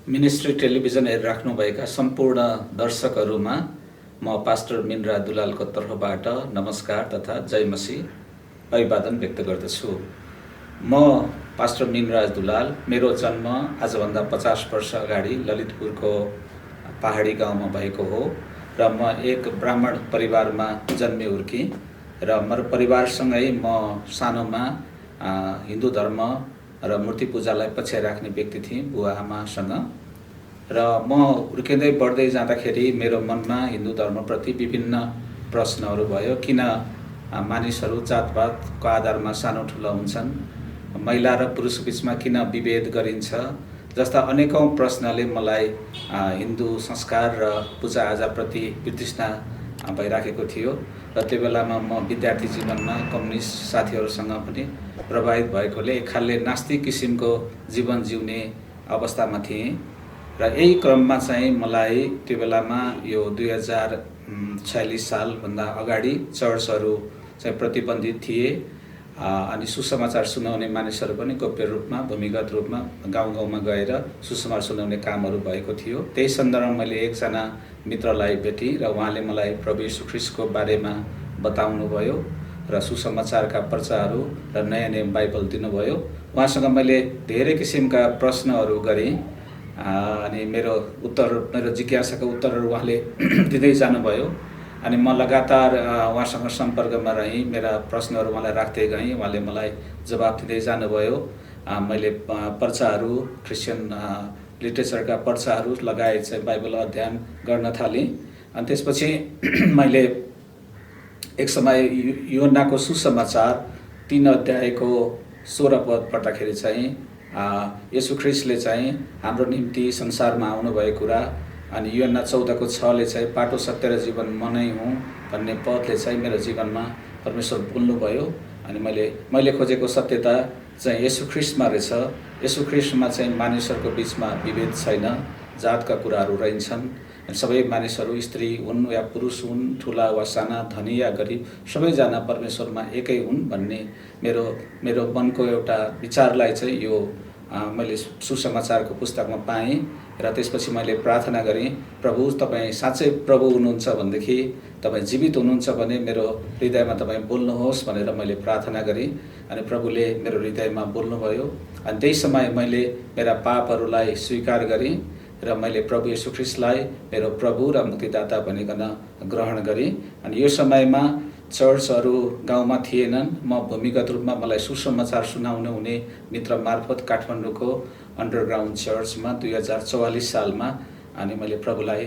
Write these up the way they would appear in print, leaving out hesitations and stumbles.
Ministry television हेरिराख्नुभएका सम्पूर्ण दर्शकहरूमा म pastor Minraj दुलालको तर्फबाट नमस्कार तथा जय मसीह अभिवादन व्यक्त गर्दछु। म पास्टर मिनराज दुलाल, मेरो जन्म आजभन्दा 50 वर्ष अगाडि ललितपुरको पहाडी गाउँमा भएको हो र म एक ब्राह्मण परिवारमा जन्मे हुर्की र मेरो परिवारसँगै म सानोमा हिन्दू धर्म र मूर्ति पूजालाई पछि राख्ने व्यक्ति थिएँ बुवा आमासँग। र म हुर्किँदै बढ्दै जाँदाखेरि मेरो मनमा हिन्दू धर्मप्रति विभिन्न प्रश्नहरू भयो। किन मानिसहरू जातपातको आधारमा सानो ठुलो हुन्छन्, महिला र पुरुष बिचमा किन विभेद गरिन्छ जस्ता अनेकौं प्रश्नले मलाई हिन्दू संस्कार र पूजाआजाप्रति वितृष्णा भइराखेको थियो। र त्यो बेलामा म विद्यार्थी जीवनमा कम्युनिस्ट साथीहरूसँग पनि प्रभावित भएकोले एक खालले नास्तिक किसिमको जीवन जिउने अवस्थामा थिएँ। र यही क्रममा चाहिँ मलाई त्यो बेलामा यो 2046 सालभन्दा अगाडि चर्चहरू चाहिँ प्रतिबन्धित थिए अनि सुसमाचार सुनाउने मानिसहरू पनि गोप्य रूपमा भूमिगत रूपमा गाउँ गाउँमा गएर सुसमाचार सुनाउने कामहरू भएको थियो। त्यही सन्दर्भमा मैले एकजना मित्रलाई भेटेँ र उहाँले मलाई प्रभु येशू ख्रीष्टको बारेमा बताउनु भयो र सुसमाचारका पर्चाहरू र नयाँ नियम बाइबल दिनुभयो। उहाँसँग मैले धेरै किसिमका प्रश्नहरू गरेँ अनि मेरो जिज्ञासाको उत्तरहरू उहाँले दिँदै जानुभयो अनि म लगातार उहाँसँग सम्पर्कमा रही मेरा प्रश्नहरू उहाँलाई राख्दै गएँ। उहाँले मलाई जवाब दिँदै जानुभयो। मैले पर्चाहरू, क्रिस्चियन लिटरेचरका पर्चाहरू लगायत चाहिँ बाइबल अध्ययन गर्न थालेँ। अनि त्यसपछि मैले एक समय यूहन्नाको सुसमाचार 3 अध्यायको 16 पद पढ्दाखेरि चाहिँ येशू ख्रीष्टले चाहिँ हाम्रो निम्ति संसारमा आउनुभएको कुरा अनि यूहन्ना 14 को 6 ले चाहिँ बाटो सत्य र जीवन म नै हुँ भन्ने पदले चाहिँ मेरो जीवनमा परमेश्वर बोल्नुभयो। अनि मैले खोजेको सत्यता चाहिँ येशू ख्रीष्टमा रहेछ। येशू ख्रीष्टमा चाहिँ मानिसहरूको बिचमा विभेद छैन, जातका कुराहरू रहन्छन्। सबै मानिसहरू स्त्री हुन् या पुरुष हुन्, ठुला वा साना, धनी या गरिब, सबैजना परमेश्वरमा एकै हुन् भन्ने मेरो मनको एउटा विचारलाई चाहिँ यो मैले सुसमाचारको पुस्तकमा पाएँ। र त्यसपछि मैले प्रार्थना गरेँ, प्रभु तपाईँ साँच्चै प्रभु हुनुहुन्छ भनेदेखि, तपाईँ जीवित हुनुहुन्छ भने मेरो हृदयमा तपाईँ बोल्नुहोस् भनेर मैले प्रार्थना गरेँ। अनि प्रभुले मेरो हृदयमा बोल्नुभयो। अनि त्यही समय मैले मेरा पापहरूलाई स्वीकार गरेँ र मैले प्रभु येशू ख्रीष्टलाई मेरो प्रभु र मुक्तिदाता भनिकन ग्रहण गरेँ। अनि यो समयमा चर्चहरू गाउँमा थिएनन्। म भूमिगत रूपमा मलाई सुसमाचार सुनाउनु हुने मित्र मार्फत काठमाडौँको अन्डरग्राउन्ड चर्चमा 2044 सालमा अनि मैले प्रभुलाई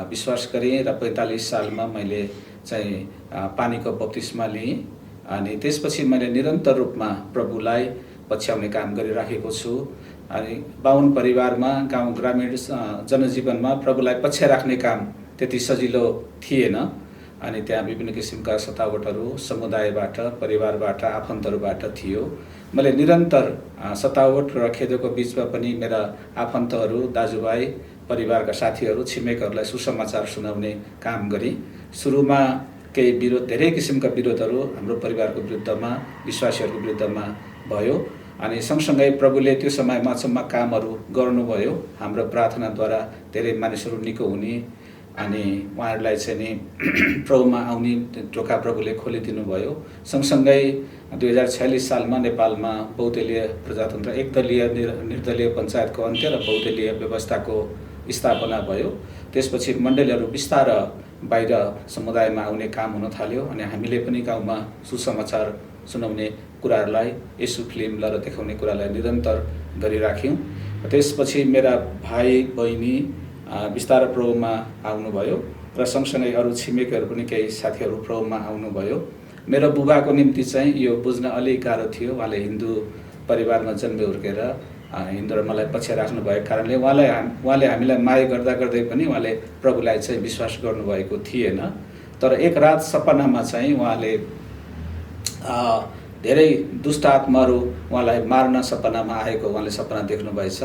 विश्वास गरेँ र 45 सालमा मैले चाहिँ पानीको बप्तिस्मा लिएँ। अनि त्यसपछि मैले निरन्तर रूपमा प्रभुलाई पछ्याउने काम गरिराखेको छु। अनि बाहुन परिवारमा गाउँ ग्रामीण जनजीवनमा प्रभुलाई पछ्याइराख्ने काम त्यति सजिलो थिएन। अनि त्यहाँ विभिन्न किसिमका सतावटहरू समुदायबाट, परिवारबाट, आफन्तहरूबाट थियो। मैले निरन्तर सतावट र खेदको बिचमा पनि मेरा आफन्तहरू, दाजुभाइ, परिवारका साथीहरू, छिमेकहरूलाई सुसमाचार सुनाउने काम गरेँ। सुरुमा केही विरोध, धेरै किसिमका विरोधहरू हाम्रो परिवारको विरुद्धमा, विश्वासीहरूको विरुद्धमा भयो। अनि सँगसँगै प्रभुले त्यो समयमा अचम्म कामहरू गर्नुभयो। हाम्रो प्रार्थनाद्वारा धेरै मानिसहरू निको हुने अनि उहाँहरूलाई चाहिँ नि प्रभुमा आउने ढोका प्रभुले खोलिदिनु भयो। सँगसँगै 2046 सालमा नेपालमा बहुदलीय प्रजातन्त्र, एकदलीय निर्दलीय पञ्चायतको अन्त्य र बहुदलीय व्यवस्थाको स्थापना भयो। त्यसपछि मण्डलीहरू बिस्तार बाहिर समुदायमा आउने काम हुन थाल्यो अनि हामीले पनि गाउँमा सुसमाचार सुनाउने कुराहरूलाई, येशू फिल्म लएर देखाउने कुरालाई निरन्तर गरिराख्यौँ। त्यसपछि मेरा भाइ बहिनी बिस्तार प्रभुमा आउनुभयो र सँगसँगै अरू छिमेकीहरू पनि केही साथीहरू प्रभुमा आउनुभयो। मेरो बुबाको निम्ति चाहिँ यो बुझ्न अलिक गाह्रो थियो। उहाँले हिन्दू परिवारमा जन्मे हुर्केर हिन्दू धर्मलाई पछ्याइराख्नु भएको कारणले उहाँले हामीलाई माया गर्दा गर्दै पनि उहाँले प्रभुलाई चाहिँ विश्वास गर्नुभएको थिएन। तर एक रात सपनामा चाहिँ उहाँले धेरै दुष्ट आत्माहरू उहाँलाई मार्न सपनामा आएको उहाँले सपना देख्नुभएछ।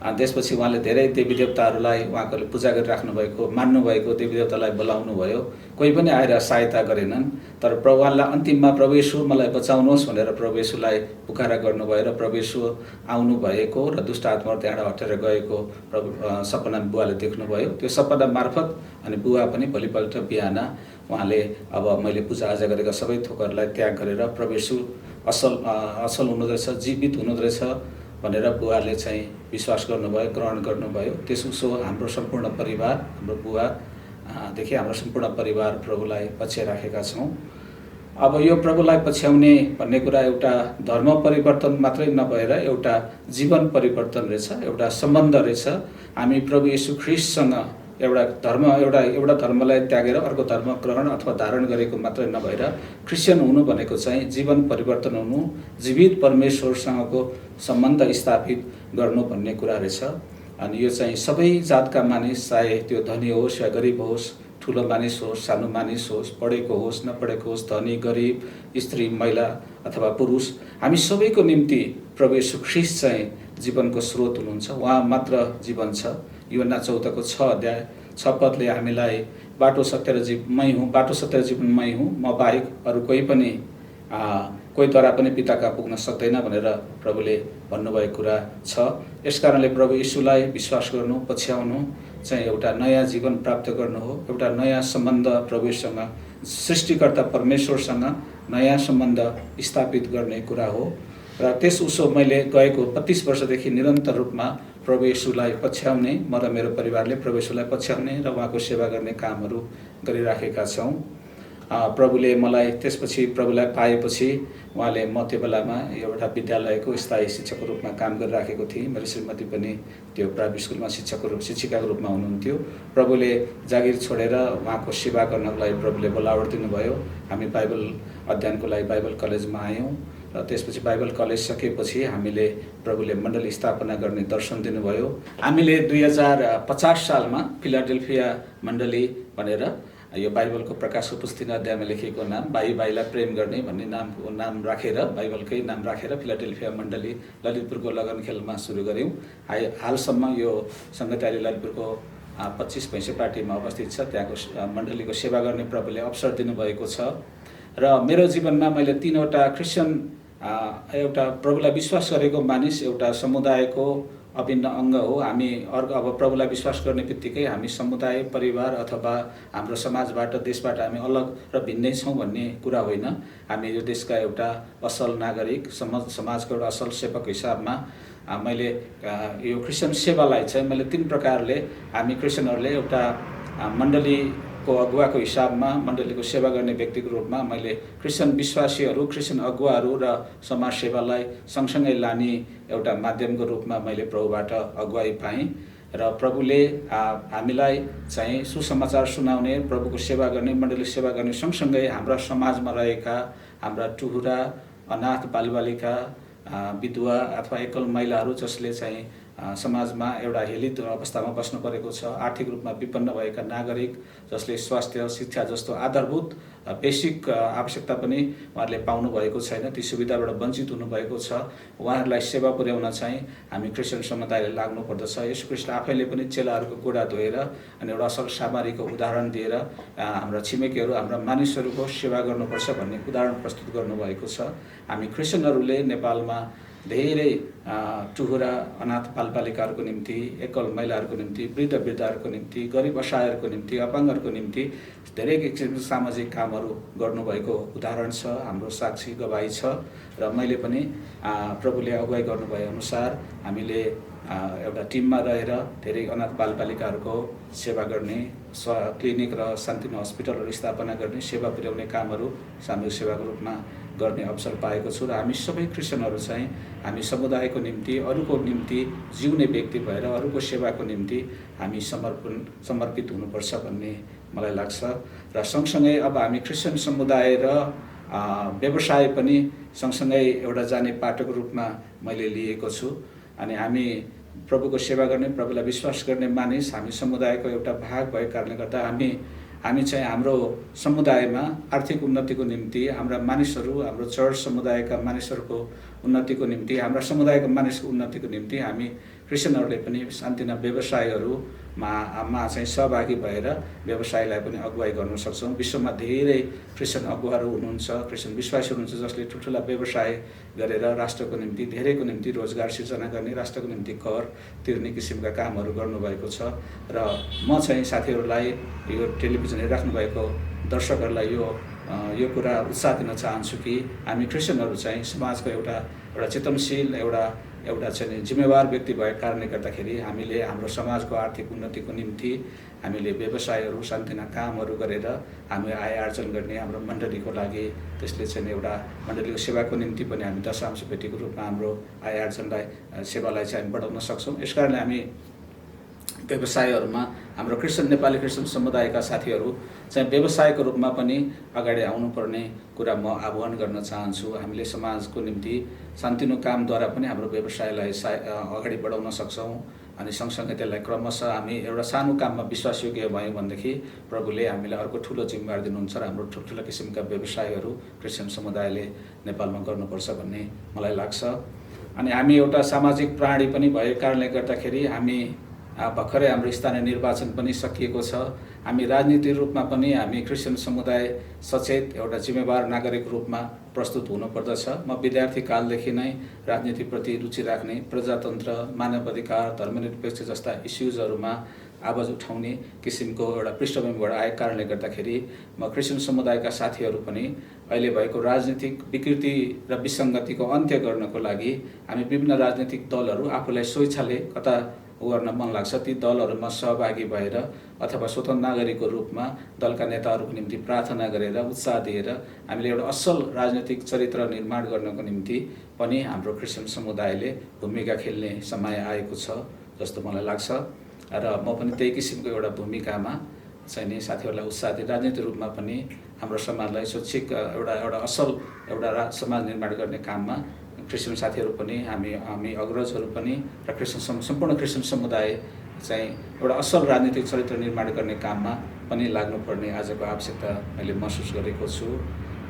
त्यसपछि उहाँले धेरै देवी देवताहरूलाई उहाँहरूले पूजा गरिराख्नु भएको मान्नुभएको देवी देवतालाई बोलाउनु भयो। कोही पनि आएर सहायता गरेनन्। तर उहाँलाई अन्तिममा प्रभु येशू मलाई बचाउनुहोस् भनेर प्रभु येशूलाई पुकारा गर्नुभयो र प्रभु येशू आउनुभएको र दुष्ट आत्माहरू त्यहाँबाट हटेर गएको प्रभु सपना बुवाले देख्नुभयो। त्यो सपना मार्फत अनि बुवा पनि भोलिपल्ट बिहान उहाँले अब मैले पूजाआजा गरेका सबै थोकहरूलाई त्याग गरेर प्रभु येशू असल हुनुहुँदो रहेछ, जीवित हुनुहुँदो रहेछ भनेर बुवाले चाहिँ विश्वास गर्नुभयो, ग्रहण गर्नुभयो। त्यसो हाम्रो सम्पूर्ण परिवार, हाम्रो बुवादेखि हाम्रो सम्पूर्ण परिवार प्रभुलाई पछ्याइराखेका छौँ। अब यो प्रभुलाई पछ्याउने भन्ने कुरा एउटा धर्म परिवर्तन मात्रै नभएर एउटा जीवन परिवर्तन रहेछ, एउटा सम्बन्ध रहेछ। हामी प्रभु येशू ख्रीष्टसँग एउटा धर्मलाई त्यागेर अर्को धर्म ग्रहण अथवा धारण गरेको मात्रै नभएर क्रिस्चियन हुनु भनेको चाहिँ जीवन परिवर्तन हुनु, जीवित परमेश्वरसँगको सम्बन्ध स्थापित गर्नु भन्ने कुरा रहेछ। अनि यो चाहिँ सबै जातका मानिस, चाहे त्यो धनी होस् या गरिब होस्, ठुलो मानिस होस्, सानो मानिस होस्, पढेको होस्, नपढेको होस्, धनी गरिब, स्त्री महिला अथवा पुरुष, हामी सबैको निम्ति प्रभु येशू ख्रीष्ट चाहिँ जीवनको स्रोत हुनुहुन्छ। उहाँ मात्र जीवन छ। यूहन्ना 14 6 अध्याय 6 पदले हामीलाई बाटो सत्य र जीवन मै हुँ, म बाहेक अरू कोहीद्वारा पनि पिताका पुग्न सक्दैन भनेर प्रभुले भन्नुभएको कुरा छ। यसकारणले प्रभु येशूलाई विश्वास गर्नु, पछ्याउनु चाहिँ एउटा नयाँ जीवन प्राप्त गर्नु हो, एउटा नयाँ सम्बन्ध प्रभुसँग, सृष्टिकर्ता परमेश्वरसँग नयाँ सम्बन्ध स्थापित गर्ने कुरा हो। र त्यस उसो मैले गएको 25 वर्षदेखि निरन्तर रूपमा प्रभु येशूलाई पछ्याउने, म र मेरो परिवारले प्रभु येशूलाई पछ्याउने र उहाँको सेवा गर्ने कामहरू गरिराखेका छौँ। प्रभुले मलाई त्यसपछि प्रभुलाई पाएपछि उहाँले म त्यो बेलामा एउटा विद्यालयको स्थायी शिक्षकको रूपमा काम गरिराखेको थिएँ। मेरो श्रीमती पनि त्यो प्राइभेट स्कुलमा शिक्षिकाको रूपमा हुनुहुन्थ्यो। प्रभुले जागिर छोडेर उहाँको सेवा गर्नको लागि प्रभुले बोलावट दिनुभयो। हामी बाइबल अध्ययनको लागि बाइबल कलेजमा आयौँ र त्यसपछि बाइबल कलेज सकेपछि हामीले प्रभुले मण्डली स्थापना गर्ने दर्शन दिनुभयो। हामीले 2050 सालमा फिलाडेल्फिया मण्डली भनेर यो बाइबलको प्रकाशको पुस्तक अध्यायमा लेखिएको नाम भाइलाई प्रेम गर्ने भन्ने नाम राखेर, बाइबलकै नाम राखेर फिलाडेल्फिया मण्डली ललितपुरको लगनखेलमा सुरु गऱ्यौँ। हालसम्म यो सङ्गति अहिले ललितपुरको 25 भैँसेपाटीमा अवस्थित छ। त्यहाँको मण्डलीको सेवा गर्ने प्रभुले अवसर दिनुभएको छ। र मेरो जीवनमा मैले 3वटा क्रिस्चियन, एउटा प्रभुलाई विश्वास गरेको मानिस, एउटा समुदायको अभिन्न अङ्ग हो। हामी अब प्रभुलाई विश्वास गर्ने बित्तिकै हामी समुदाय, परिवार अथवा हाम्रो समाजबाट, देशबाट हामी अलग र भिन्नै छौँ भन्ने कुरा होइन। हामी यो देशका एउटा असल नागरिक, समाजको एउटा असल सेवक हिसाबमा मैले यो क्रिस्चियन सेवालाई चाहिँ मैले 3 प्रकारले, हामी क्रिस्चियनहरूले एउटा मण्डलीको अगुवाको हिसाबमा, मण्डलीको सेवा गर्ने व्यक्तिको रूपमा मैले क्रिस्चियन विश्वासीहरू, क्रिस्चियन अगुवाहरू र समाज सेवालाई सँगसँगै लाने एउटा माध्यमको रूपमा मैले प्रभुबाट अगुवाई पाएँ। र प्रभुले हामीलाई चाहिँ सुसमाचार सुनाउने, प्रभुको सेवा गर्ने, मण्डली सेवा गर्ने सँगसँगै हाम्रा समाजमा रहेका हाम्रा टुहुरा, अनाथ बालबालिका, विधवा अथवा एकल महिलाहरू जसले चाहिँ समाजमा एउटा हेलित अवस्थामा बस्नु परेको छ, आर्थिक रूपमा विपन्न भएका नागरिक जसले स्वास्थ्य, शिक्षा जस्तो आधारभूत बेसिक आवश्यकता पनि उहाँहरूले पाउनु भएको छैन, ती सुविधाबाट वञ्चित हुनुभएको छ, उहाँहरूलाई सेवा पुर्याउन चाहिँ हामी क्रिस्चियन समुदायले लाग्नुपर्दछ। येशू ख्रीष्ट आफैले पनि चेलाहरूको गोडा धोएर अनि एउटा असल सामरीको उदाहरण दिएर हाम्रा छिमेकीहरू, हाम्रा मानिसहरूको सेवा गर्नुपर्छ भन्ने उदाहरण प्रस्तुत गर्नुभएको छ। हामी क्रिस्चियनहरूले नेपालमा धेरै टुहुरा, अनाथ बालबालिकाहरूको निम्ति, एकल महिलाहरूको निम्ति, वृद्धहरूको निम्ति, गरिब असहायहरूको निम्ति, अपाङ्गहरूको निम्ति धेरै किसिमको सामाजिक कामहरू गर्नुभएको उदाहरण छ, हाम्रो साक्षी गवाही छ। र मैले पनि प्रभुले अगुवाई गर्नुभए अनुसार हामीले एउटा टिममा रहेर धेरै अनाथ बालबालिकाहरूको सेवा गर्ने, क्लिनिक र सान्त्वना हस्पिटलहरू स्थापना गर्ने, सेवा पुर्याउने कामहरू सामूहिक सेवाको रूपमा गर्ने अवसर पाएको छु। र हामी सबै क्रिस्चियनहरू चाहिँ हामी समुदायको निम्ति, अरूको निम्ति जिउने व्यक्ति भएर अरूको सेवाको निम्ति हामी समर्पित हुनुपर्छ भन्ने मलाई लाग्छ। र सँगसँगै अब हामी क्रिस्चियन समुदाय र व्यवसाय पनि सँगसँगै एउटा जाने पाटोको रूपमा मैले लिएको छु। अनि हामी प्रभुको सेवा गर्ने, प्रभुलाई विश्वास गर्ने मानिस, हामी समुदायको एउटा भाग भएको कारणले गर्दा हामी चाहिँ हाम्रो समुदायमा आर्थिक उन्नतिको निम्ति, हाम्रा मानिसहरू, हाम्रो चर्च समुदायका मानिसहरूको उन्नतिको निम्ति, हाम्रा समुदायको मानिसको उन्नतिको निम्ति हामी क्रिस्चियनहरूले पनि सानोतिना व्यवसायहरूमा चाहिँ सहभागी भएर व्यवसायलाई पनि अगुवाई गर्न सक्छौँ। विश्वमा धेरै क्रिस्चियन अगुवाहरू हुनुहुन्छ, क्रिस्चियन विश्वासी हुनुहुन्छ, जसले ठुल्ठुला व्यवसाय गरेर राष्ट्रको निम्ति, धेरैको निम्ति रोजगार सिर्जना गर्ने, राष्ट्रको निम्ति कर तिर्ने किसिमका कामहरू गर्नुभएको छ। र म चाहिँ साथीहरूलाई, यो टेलिभिजन हेरिराख्नु भएको दर्शकहरूलाई यो कुरा उत्साह दिन चाहन्छु कि हामी क्रिस्चियनहरू चाहिँ समाजको एउटा चेतनशील एउटा चाहिँ जिम्मेवार व्यक्ति भएको कारणले गर्दाखेरि हामीले हाम्रो समाजको आर्थिक उन्नतिको निम्ति हामीले व्यवसायहरू, सानोतिना कामहरू गरेर हामी आय आर्जन गर्ने, हाम्रो मण्डलीको लागि त्यसले चाहिँ एउटा मण्डलीको सेवाको निम्ति पनि हामी दशांश पेटीको रूपमा हाम्रो आय आर्जनलाई, सेवालाई चाहिँ हामी बढाउन सक्छौँ। यसकारणले हामी व्यवसायहरूमा हाम्रो नेपाली क्रिस्चियन समुदायका साथीहरू चाहिँ व्यवसायको रूपमा पनि अगाडि आउनुपर्ने कुरा म आह्वान गर्न चाहन्छु। हामीले समाजको निम्ति सानोतिनो कामद्वारा पनि हाम्रो व्यवसायलाई अगाडि बढाउन सक्छौँ। अनि सँगसँगै त्यसलाई क्रमशः हामी एउटा सानो काममा विश्वासयोग्य भयौँ भनेदेखि प्रभुले हामीलाई अर्को ठुलो जिम्मेवार दिनुहुन्छ र हाम्रो ठुल्ठुला किसिमका व्यवसायहरू क्रिस्चियन समुदायले नेपालमा गर्नुपर्छ भन्ने मलाई लाग्छ। अनि हामी एउटा सामाजिक प्राणी पनि भएको कारणले गर्दाखेरि हामी भर्खरै हाम्रो स्थानीय निर्वाचन पनि सकिएको छ। हामी राजनीतिक रूपमा पनि हामी क्रिस्चियन समुदाय सचेत एउटा जिम्मेवार नागरिक रूपमा प्रस्तुत हुनुपर्दछ। म विद्यार्थी कालदेखि नै राजनीतिप्रति रुचि राख्ने, प्रजातन्त्र, मानवाधिकार, धर्मनिरपेक्ष जस्ता इस्युजहरूमा आवाज उठाउने किसिमको एउटा पृष्ठभूमिबाट आएको कारणले गर्दाखेरि म क्रिस्चियन समुदायका साथीहरू पनि अहिले भएको राजनीतिक विकृति र विसङ्गतिको अन्त्य गर्नको लागि हामी विभिन्न राजनीतिक दलहरू आफूलाई स्वेच्छाले कता गर्न मन लाग्छ ती दलहरूमा सहभागी भएर अथवा स्वतन्त्र नागरिकको रूपमा दलका नेताहरूको निम्ति प्रार्थना गरेर, उत्साह दिएर हामीले एउटा असल राजनीतिक चरित्र निर्माण गर्नको निम्ति पनि हाम्रो क्रिस्चियन समुदायले भूमिका खेल्ने समय आएको छ जस्तो मलाई लाग्छ। र म पनि त्यही किसिमको एउटा भूमिकामा चाहिँ नि साथीहरूलाई उत्साह दिएर राजनीतिक रूपमा पनि हाम्रो समाजलाई स्वैच्छिक एउटा असल एउटा समाज निर्माण गर्ने काममा क्रिस्चियन साथीहरू पनि हामी अग्रजहरू पनि र सम्पूर्ण क्रिस्चियन समुदाय चाहिँ एउटा असल राजनीतिक चरित्र निर्माण गर्ने काममा पनि लाग्नुपर्ने आजको आवश्यकता मैले महसुस गरेको छु।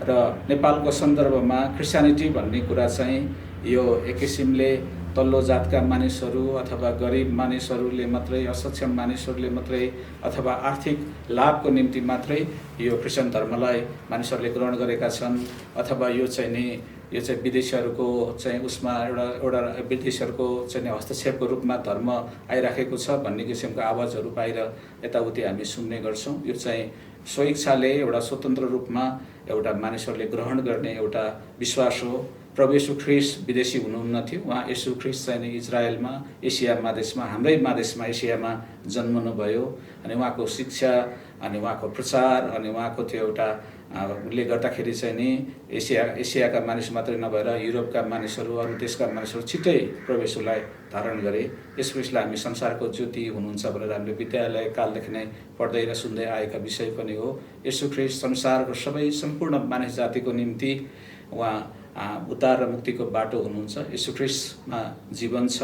र नेपालको सन्दर्भमा क्रिस्चियनिटी भन्ने कुरा चाहिँ यो एक किसिमले तल्लो जातका मानिसहरू अथवा गरिब मानिसहरूले मात्रै, असक्षम मानिसहरूले मात्रै अथवा आर्थिक लाभको निम्ति मात्रै यो क्रिस्चियन धर्मलाई मानिसहरूले ग्रहण गरेका छन् अथवा यो चाहिँ विदेशीहरूको चाहिँ उसमा एउटा विदेशीहरूको चाहिँ हस्तक्षेपको रूपमा धर्म आइराखेको छ भन्ने किसिमको आवाजहरू बाहिर यताउति हामी सुन्ने गर्छौँ। यो चाहिँ स्वेच्छाले एउटा स्वतन्त्र रूपमा एउटा मानिसहरूले ग्रहण गर्ने एउटा विश्वास हो। प्रभु येशू ख्रीष्ट विदेशी हुनुहुन्न थियो, उहाँ येशू ख्रीष्ट चाहिँ इजरायलमा, एसिया महादेशमा, हाम्रै महादेशमा एसियामा जन्मनुभयो। अनि उहाँको शिक्षा अनि उहाँको प्रचार अनि उहाँको त्यो एउटा ले गर्दाखेरि चाहिँ नि एसियाका मानिस मात्रै नभएर युरोपका मानिसहरू, अरू देशका मानिसहरू छिट्टै प्रभु येशूलाई धारण गरे। येशू ख्रीष्टलाई हामी संसारको ज्योति हुनुहुन्छ भनेर हामीले विद्यालय कालदेखि नै पढ्दै र सुन्दै आएका विषय पनि हो। येशू ख्रीष्ट संसारको सम्पूर्ण मानिस जातिको निम्ति उहाँ उद्धार र मुक्तिको बाटो हुनुहुन्छ। येशू ख्रीष्टमा जीवन छ।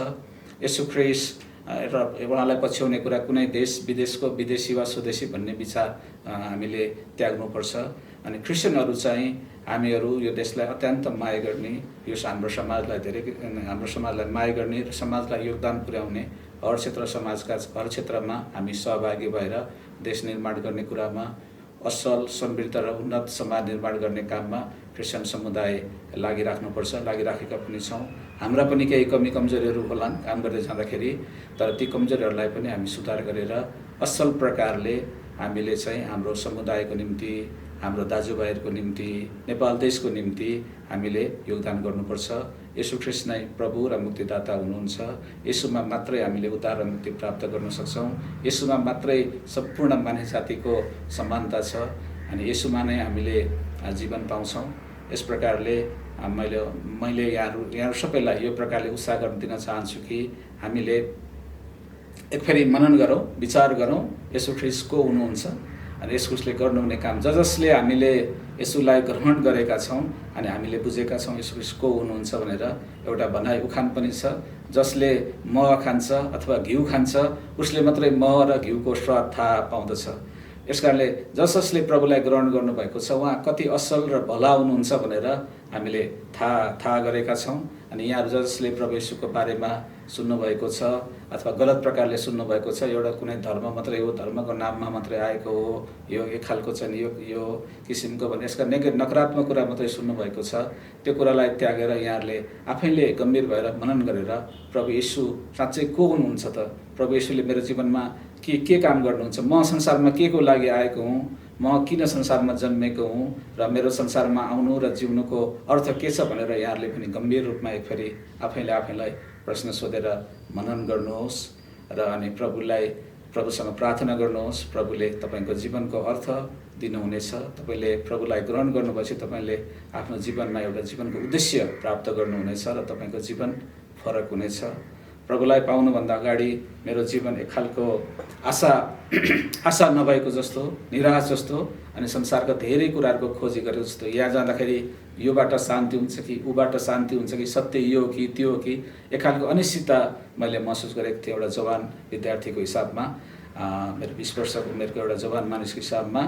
येशू ख्रीष्ट र उहाँलाई पछ्याउने कुरा कुनै देश विदेशको विदेशी वा स्वदेशी भन्ने विचार हामीले त्याग्नुपर्छ। अनि क्रिस्चियनहरू चाहिँ हामीहरू यो देशलाई अत्यन्त माया गर्ने, यो हाम्रो समाजलाई माया गर्ने र समाजलाई योगदान पुर्याउने हर क्षेत्रमा हामी सहभागी भएर देश निर्माण गर्ने कुरामा, असल समृद्ध र उन्नत समाज निर्माण गर्ने काममा क्रिस्चियन समुदाय लागिराखेका पनि छौँ। हाम्रा पनि केही कमी कमजोरीहरू होलान् काम गर्दै जाँदाखेरि, तर ती कमजोरीहरूलाई पनि हामी सुधार गरेर असल प्रकारले हामीले चाहिँ हाम्रो समुदायको निम्ति, हाम्रो दाजुभाइहरूको निम्ति, नेपाल देशको निम्ति हामीले योगदान गर्नुपर्छ। येशू ख्रीष्ट नै प्रभु र मुक्तिदाता हुनुहुन्छ। येशूमा मात्रै हामीले उद्धार र मुक्ति प्राप्त गर्न सक्छौँ। येशूमा मात्रै सम्पूर्ण मानिस जातिको समानता छ अनि येशूमा नै हामीले जीवन पाउँछौँ। यस प्रकारले मैले यहाँहरू सबैलाई यो प्रकारले उत्साह दिन चाहन्छु कि हामीले एक फेरि मनन गरौँ, विचार गरौँ येशू ख्रीष्ट को हुनुहुन्छ अनि येशू ख्रीष्टले गर्नुहुने काम जसले हामीले येशूलाई ग्रहण गरेका छौँ अनि हामीले बुझेका छौँ येशू ख्रीष्ट को हुनुहुन्छ भनेर एउटा भनाइ उखान पनि छ। जसले मह खान्छ अथवा घिउ खान्छ उसले मात्रै मह र घिउको स्वाद थाहा पाउँदछ। यसकारणले जसले प्रभुलाई ग्रहण गर्नुभएको छ उहाँ कति असल र भला हुनुहुन्छ भनेर हामीले थाहा गरेका छौँ अनि यहाँहरू जसले प्रभु येशूको बारेमा सुन्नुभएको छ अथवा गलत प्रकारले सुन्नुभएको छ, एउटा कुनै धर्म मात्रै हो, धर्मको नाममा मात्रै आएको हो, यो एक खालको चाहिँ यो किसिमको भने यसका नकारात्मक कुरा मात्रै सुन्नुभएको छ, त्यो कुरालाई त्यागेर यहाँहरूले आफैले गम्भीर भएर मनन गरेर प्रभु येशू साँच्चै को हुनुहुन्छ त, प्रभु येशूले मेरो जीवनमा के काम गर्नुहुन्छ, म संसारमा के को लागि आएको हुँ, म किन संसारमा जन्मेको हुँ र मेरो संसारमा आउनु र जिउनुको अर्थ के छ भनेर यहाँहरूले पनि गम्भीर रूपमा एक फेरि आफैलाई प्रश्न सोधेर मनन गर्नुहोस् र अनि प्रभुसँग प्रार्थना गर्नुहोस्। प्रभुले तपाईँको जीवनको अर्थ दिनुहुनेछ। तपाईँले प्रभुलाई ग्रहण गर्नुभएपछि तपाईँले आफ्नो जीवनमा एउटा जीवनको उद्देश्य प्राप्त गर्नुहुनेछ र तपाईँको जीवन फरक हुनेछ। प्रभुलाई पाउनुभन्दा अगाडि मेरो जीवन एक खालको आशा नभएको जस्तो, निराश जस्तो अनि संसारका धेरै कुराहरूको खोजी गरेको जस्तो, यहाँ जाँदाखेरि योबाट शान्ति हुन्छ कि ऊबाट शान्ति हुन्छ कि सत्य यो हो कि त्यो हो कि, एक खालको अनिश्चितता मैले महसुस गरेको थिएँ एउटा जवान विद्यार्थीको हिसाबमा, मेरो 20 वर्षको उमेरको एउटा जवान मानिसको हिसाबमा।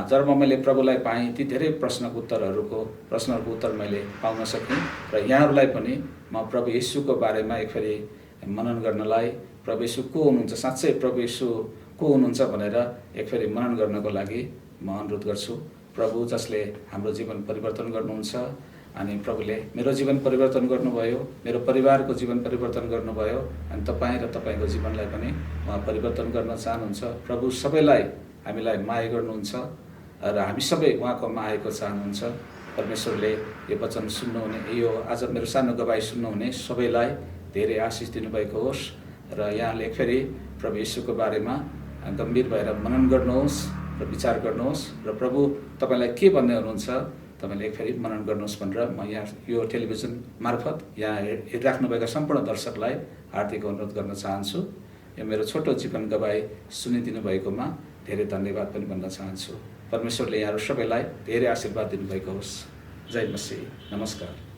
जब मैले प्रभुलाई पाएँ ती धेरै प्रश्नको उत्तर मैले पाउन सकेँ र यहाँहरूलाई पनि म प्रभु येशूको बारेमा एक फेरि मनन गर्नलाई, प्रभु येशू को हुनुहुन्छ, साँच्चै प्रभु येशू को हुनुहुन्छ भनेर एक फेरि मनन गर्नको लागि म अनुरोध गर्छु। प्रभु जसले हाम्रो जीवन परिवर्तन गर्नुहुन्छ अनि प्रभुले मेरो जीवन परिवर्तन गर्नुभयो, मेरो परिवारको जीवन परिवर्तन गर्नुभयो अनि तपाईँ र तपाईँको जीवनलाई पनि उहाँ परिवर्तन गर्न चाहनुहुन्छ। प्रभु सबैलाई हामीलाई माया गर्नुहुन्छ र हामी सबै उहाँको मायाको चाहनुहुन्छ। परमेश्वरले यो वचन सुन्नुहुने, यो आज मेरो सानो गवाई सुन्नुहुने सबैलाई धेरै आशिष दिनुभएको होस् र यहाँले एक फेरि प्रभु येशूको बारेमा गम्भीर भएर मनन गर्नुहोस् र विचार गर्नुहोस् र प्रभु तपाईँलाई के भन्दै हुनुहुन्छ तपाईँले एक फेरि मनन गर्नुहोस् भनेर म यहाँ यो टेलिभिजन मार्फत यहाँ हेरिराख्नुभएका सम्पूर्ण दर्शकलाई हार्दिक अनुरोध गर्न चाहन्छु। यो मेरो छोटो जीवन गवाई सुनिदिनु भएकोमा धेरै धन्यवाद पनि भन्न चाहन्छु। परमेश्वरले यहाँहरू सबैलाई धेरै आशीर्वाद दिनुभएको होस्। जय मसीह। नमस्कार।